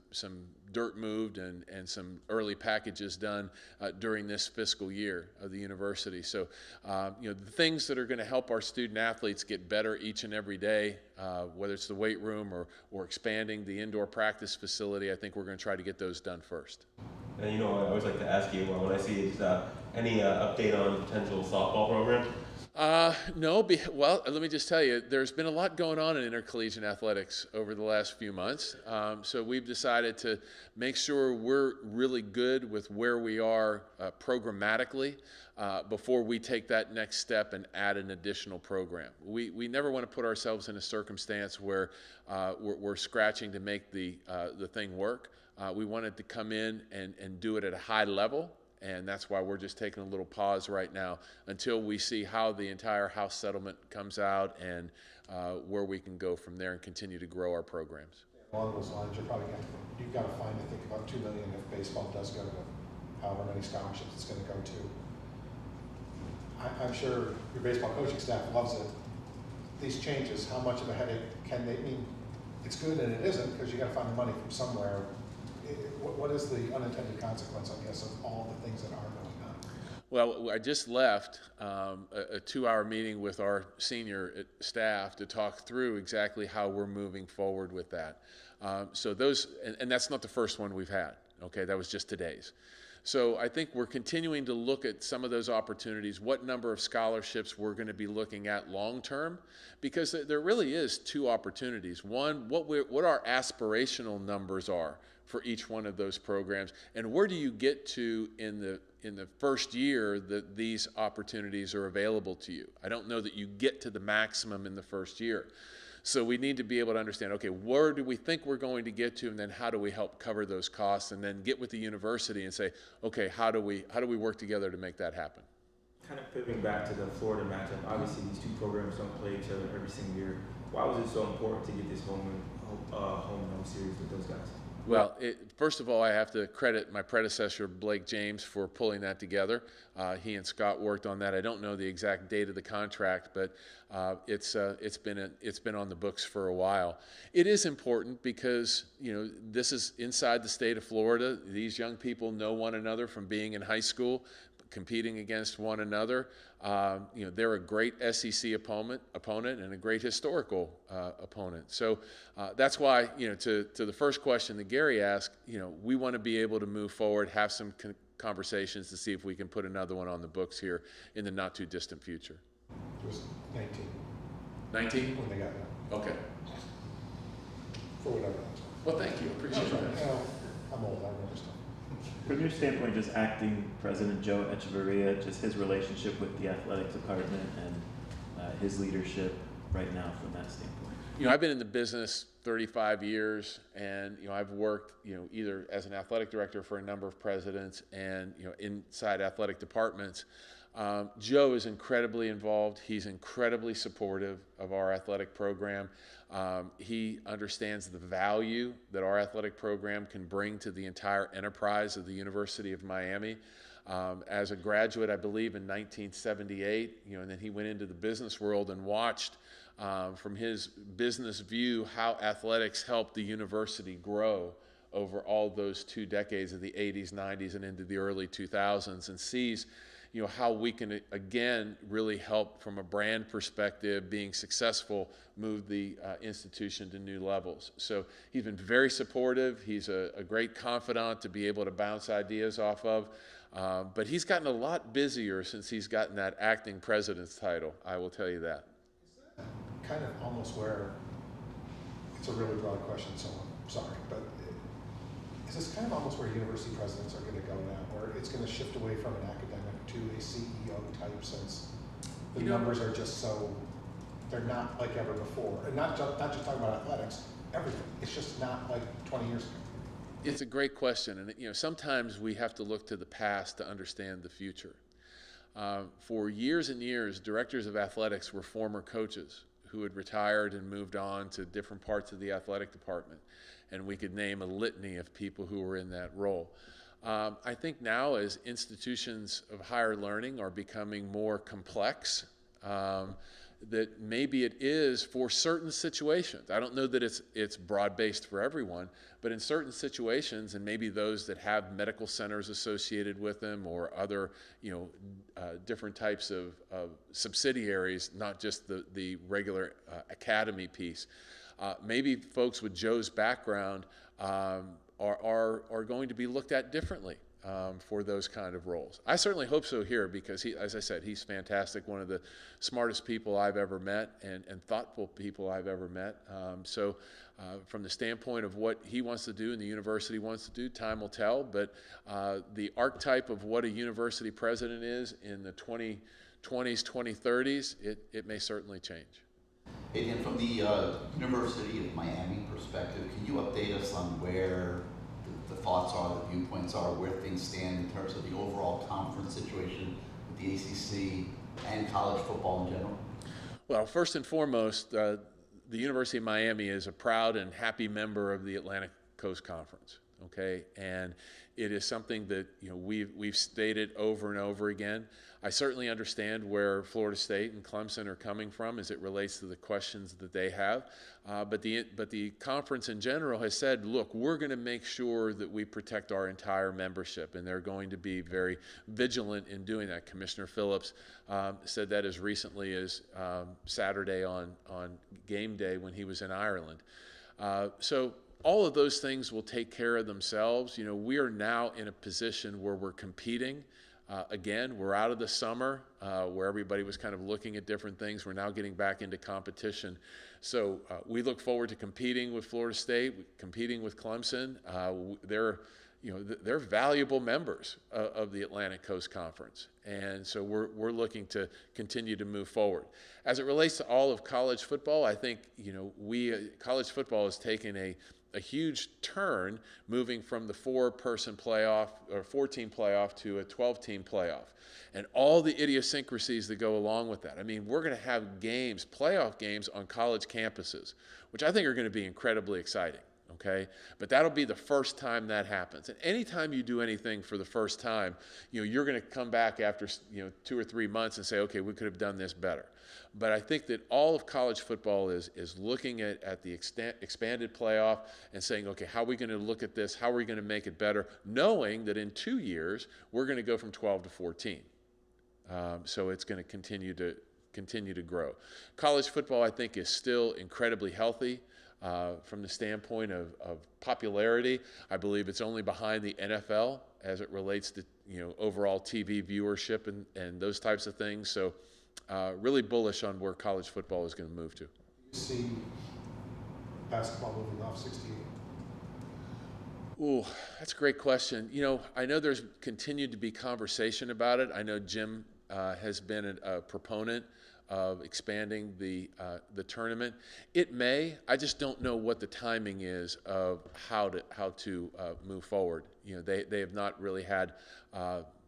dirt moved and some early packages done during this fiscal year of the university. So, the things that are going to help our student athletes get better each and every day, whether it's the weight room or expanding the indoor practice facility, I think we're going to try to get those done first. And I always like to ask you, when I see any update on potential softball program? No, well, let me just tell you, there's been a lot going on in intercollegiate athletics over the last few months. So we've decided to make sure we're really good with where we are programmatically before we take that next step and add an additional program. We never want to put ourselves in a circumstance where we're scratching to make the thing work. We wanted to come in and do it at a high level. And that's why we're just taking a little pause right now until we see how the entire House settlement comes out and where we can go from there and continue to grow our programs. Along those lines, you've got to find, I think, about $2 million if baseball does go to however many scholarships it's going to go to. I'm sure your baseball coaching staff loves it. These changes, how much of a headache can they mean? It's good and it isn't because you got to find the money from somewhere. What is the unintended consequence, I guess, of all the things that are going on? Well, I just left a 2-hour meeting with our senior staff to talk through exactly how we're moving forward with that. So those, and that's not the first one we've had, okay? That was just today's. So I think we're continuing to look at some of those opportunities, what number of scholarships we're going to be looking at long term, because there really is 2 opportunities. One, what our aspirational numbers are for each one of those programs, and where do you get to in the first year that these opportunities are available to you. I don't know that you get to the maximum in the first year. So we need to be able to understand, okay, where do we think we're going to get to, and then how do we help cover those costs, and then get with the university and say, okay, how do we work together to make that happen? Kind of pivoting back to the Florida matchup, obviously these 2 programs don't play each other every single year. Why was it so important to get this home and home series with those guys? Well, first of all, I have to credit my predecessor, Blake James, for pulling that together. He and Scott worked on that. I don't know the exact date of the contract, but it's been on the books for a while. It is important because this is inside the state of Florida. These young people know one another from being in high school, competing against one another. They're a great SEC opponent and a great historical opponent. So that's why, to the first question that Gary asked, we want to be able to move forward, have some conversations to see if we can put another one on the books here in the not too distant future. It was 19. 19? When they got there. Okay. For whatever. Well, thank you. Appreciate that. I'm old. I remember stuff. From your standpoint, just acting President Joe Echeverria, just his relationship with the athletic department and his leadership right now from that standpoint. You know, I've been in the business 35 years, and I've worked either as an athletic director for a number of presidents and inside athletic departments. Joe is incredibly involved. He's incredibly supportive of our athletic program. He understands the value that our athletic program can bring to the entire enterprise of the University of Miami. As a graduate, I believe, in 1978, and then he went into the business world and watched from his business view how athletics helped the university grow over all those 2 decades of the 80s, 90s, and into the early 2000s, and sees how we can, again, really help from a brand perspective, being successful, move the institution to new levels. So he's been very supportive. He's a great confidant to be able to bounce ideas off of. But he's gotten a lot busier since he's gotten that acting president's title, I will tell you that. Kind of almost where, it's a really broad question, so I'm sorry, but is this kind of almost where university presidents are going to go now, where it's going to shift away from an academic to a CEO type, since the numbers are just so, they're not like ever before, and not just talking about athletics, everything. It's just not like 20 years ago. It's a great question, and sometimes we have to look to the past to understand the future. For years and years, directors of athletics were former coaches who had retired and moved on to different parts of the athletic department, and we could name a litany of people who were in that role. I think now, as institutions of higher learning are becoming more complex, that maybe it is for certain situations. I don't know that it's broad-based for everyone, but in certain situations, and maybe those that have medical centers associated with them or other different types of subsidiaries, not just the regular academy piece. Maybe folks with Joe's background are going to be looked at differently for those kind of roles. I certainly hope so here, because he, as I said, he's fantastic, one of the smartest people I've ever met and thoughtful people I've ever met. So from the standpoint of what he wants to do and the university wants to do, time will tell, but the archetype of what a university president is in the 2020s, 2030s, it may certainly change. Hey, Dan, from the University of Miami perspective, can you update us on where the thoughts are, the viewpoints are, where things stand in terms of the overall conference situation with the ACC and college football in general? Well, first and foremost, the University of Miami is a proud and happy member of the Atlantic Coast Conference, okay? And it is something that we've stated over and over again. I certainly understand where Florida State and Clemson are coming from as it relates to the questions that they have, but the conference in general has said, look, we're going to make sure that we protect our entire membership, and they're going to be very vigilant in doing that. Commissioner Phillips said that as recently as Saturday on game day when he was in Ireland. So all of those things will take care of themselves. We are now in a position where we're competing. Again, we're out of the summer where everybody was kind of looking at different things. We're now getting back into competition. So we look forward to competing with Florida State, competing with Clemson. They're valuable members of the Atlantic Coast Conference. And so we're looking to continue to move forward. As it relates to all of college football, I think, college football has taken a huge turn, moving from the 4-person playoff or 4-team playoff to a 12-team playoff, and all the idiosyncrasies that go along with that. I mean, we're going to have games, playoff games on college campuses, which I think are going to be incredibly exciting. Okay, but that'll be the first time that happens. And anytime you do anything for the first time, you're going to come back after 2 or 3 months and say, okay, we could have done this better. But I think that all of college football is looking at the expanded playoff and saying, okay, how are we going to look at this? How are we going to make it better? Knowing that in 2 years we're going to go from 12 to 14. So it's going to continue to grow. College football, I think, is still incredibly healthy. From the standpoint of popularity, I believe it's only behind the NFL as it relates to overall TV viewership and those types of things. So really bullish on where college football is going to move to. You see basketball moving off 68? Ooh, that's a great question. You know, I know there's continued to be conversation about it. I know Jim has been a proponent of expanding the tournament. It may. I just don't know what the timing is of how to move forward. You know, they have not really had.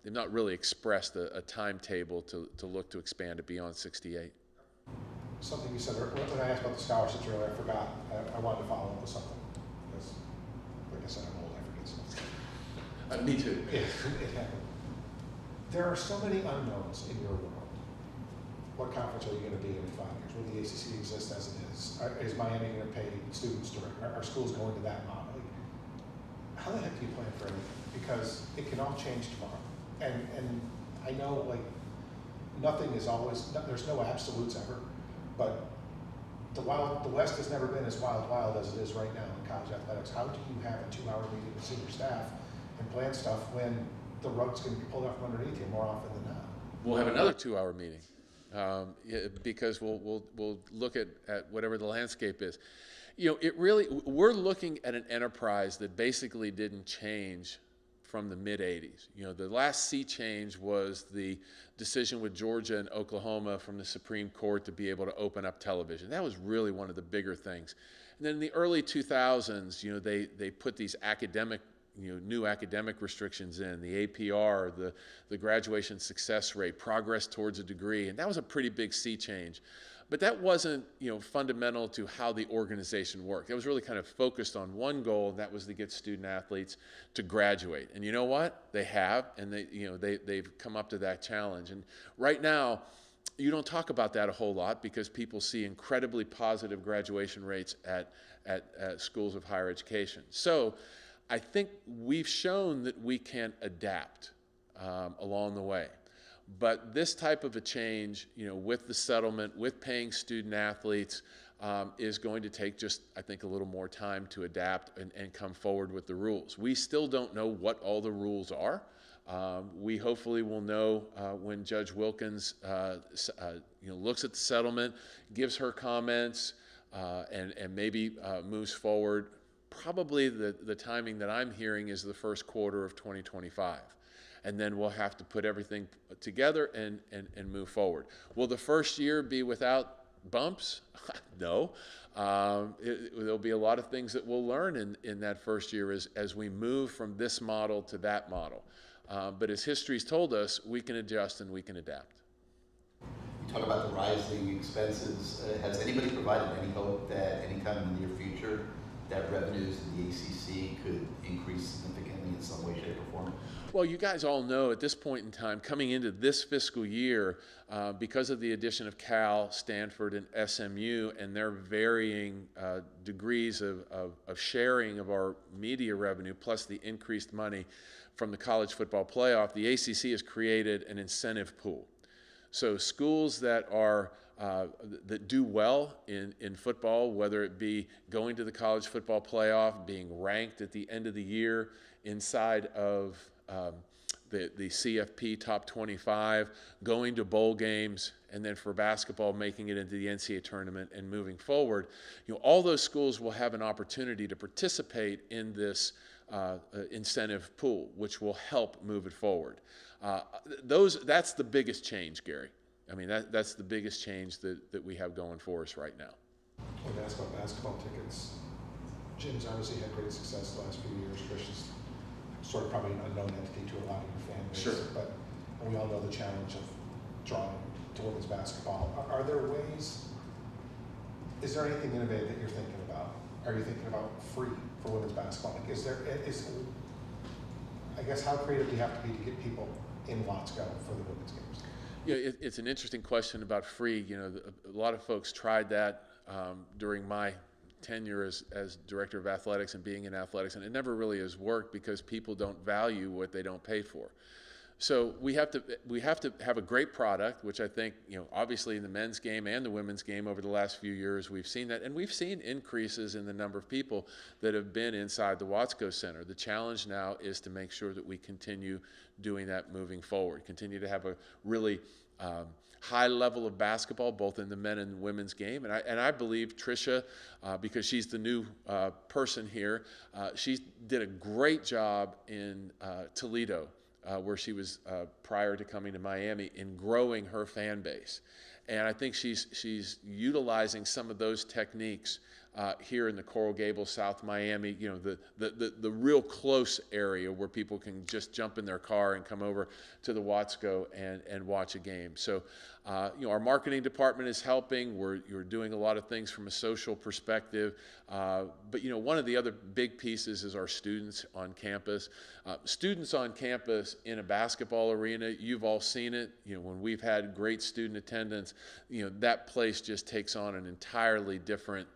They've not really expressed a timetable to look to expand it beyond 68. Something you said, when I asked about the scholarships earlier, I forgot, I wanted to follow up with something. Because, like I said, I'm old, I forget stuff. Me too. It happened. There are so many unknowns in your world. What conference are you going to be in 5 years? Will the ACC exist as it is? Is Miami going to pay students direct? Are schools going to that model? Like, how the heck do you plan for everything? Because it can all change tomorrow. And I know, like, nothing is always, there's no absolutes ever, but the West has never been as wild as it is right now in college athletics. How do you have a 2-hour meeting with senior staff and plan stuff when the rug's going to be pulled out from underneath you more often than not? We'll have another 2-hour meeting because we'll look at whatever the landscape is. You know, we're looking at an enterprise that basically didn't change from the mid-'80s. You know, the last sea change was the decision with Georgia and Oklahoma from the Supreme Court to be able to open up television. That was really one of the bigger things. And then in the early 2000s, you know, they put these academic, you know, new academic restrictions in, the APR, the graduation success rate, progress towards a degree, and that was a pretty big sea change. But that wasn't, you know, fundamental to how the organization worked. It was really kind of focused on one goal, and that was to get student athletes to graduate. And you know what? They have, and they've come up to that challenge. And right now, you don't talk about that a whole lot because people see incredibly positive graduation rates at schools of higher education. So I think we've shown that we can adapt along the way. But this type of a change, you know, with the settlement, with paying student athletes, is going to take just, I think, a little more time to adapt and come forward with the rules. We still don't know what all the rules are. We hopefully will know when Judge Wilkins, you know, looks at the settlement, gives her comments, and maybe moves forward. Probably the timing that I'm hearing is the first quarter of 2025. And then we'll have to put everything together and move forward. Will the first year be without bumps? No. There'll be a lot of things that we'll learn in that first year as we move from this model to that model. But as history's told us, we can adjust and we can adapt. You talk about the rising expenses. Has anybody provided any hope that anytime in the near future that revenues in the ACC could increase significantly in some way, shape, or form? Well, you guys all know at this point in time, coming into this fiscal year, because of the addition of Cal, Stanford, and SMU, and their varying degrees of sharing of our media revenue, plus the increased money from the college football playoff, the ACC has created an incentive pool. So schools that are that do well in football, whether it be going to the college football playoff, being ranked at the end of the year inside of the CFP top 25, going to bowl games, and then for basketball making it into the NCAA tournament and moving forward, you know, all those schools will have an opportunity to participate in this incentive pool, which will help move it forward. That's the biggest change, Gary. I mean, that's the biggest change that we have going for us right now. When you ask about basketball tickets, Jim's obviously had great success the last few years. Christian's sort of probably an unknown entity to a lot of your fan base. Sure. But we all know the challenge of drawing to women's basketball. Are there ways, is there anything innovative that you're thinking about? Are you thinking about free for women's basketball? Like, I guess how creative do you have to be to get people in Watsco for the women's games? Yeah, it's an interesting question about free. You know, a lot of folks tried that during my tenure as director of athletics and being in athletics, and it never really has worked because people don't value what they don't pay for. So we have to have a great product, which I think, you know, obviously in the men's game and the women's game over the last few years, we've seen that, and we've seen increases in the number of people that have been inside the Watsco Center. The challenge now is to make sure that we continue doing that moving forward, continue to have a really high level of basketball, both in the men and women's game. And I believe Tricia, because she's the new person here, she did a great job in Toledo, where she was prior to coming to Miami, in growing her fan base. And I think she's utilizing some of those techniques here in the Coral Gables, South Miami, you know, the real close area where people can just jump in their car and come over to the Watsco and watch a game. So, you know, our marketing department is helping. We're doing a lot of things from a social perspective. But, you know, one of the other big pieces is our students on campus. Students on campus in a basketball arena, you've all seen it. You know, when we've had great student attendance, you know, that place just takes on an entirely different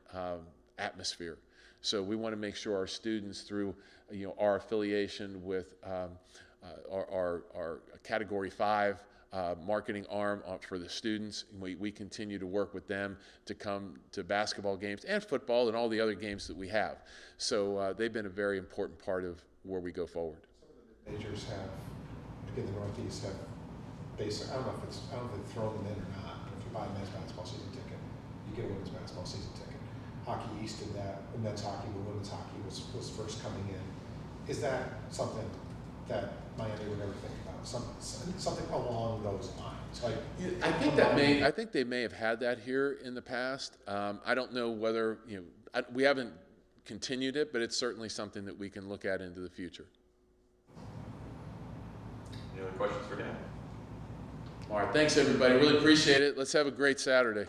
atmosphere. So we want to make sure our students, through, you know, our affiliation with our Category 5 marketing arm for the students, we continue to work with them to come to basketball games and football and all the other games that we have. So they've been a very important part of where we go forward. Some of the majors have, again, the Northeast have basic, I don't know if they've thrown them in or not, but if you buy a men's basketball season ticket, you get a women's basketball season ticket. Hockey East did that, and men's hockey, when women's hockey was first coming in. Is that something that Miami would ever think about? Something along those lines? Like, I think they may have had that here in the past. I don't know whether, you know, we haven't continued it, but it's certainly something that we can look at into the future. Any other questions for Dan? All right, thanks everybody. Really appreciate it. Let's have a great Saturday.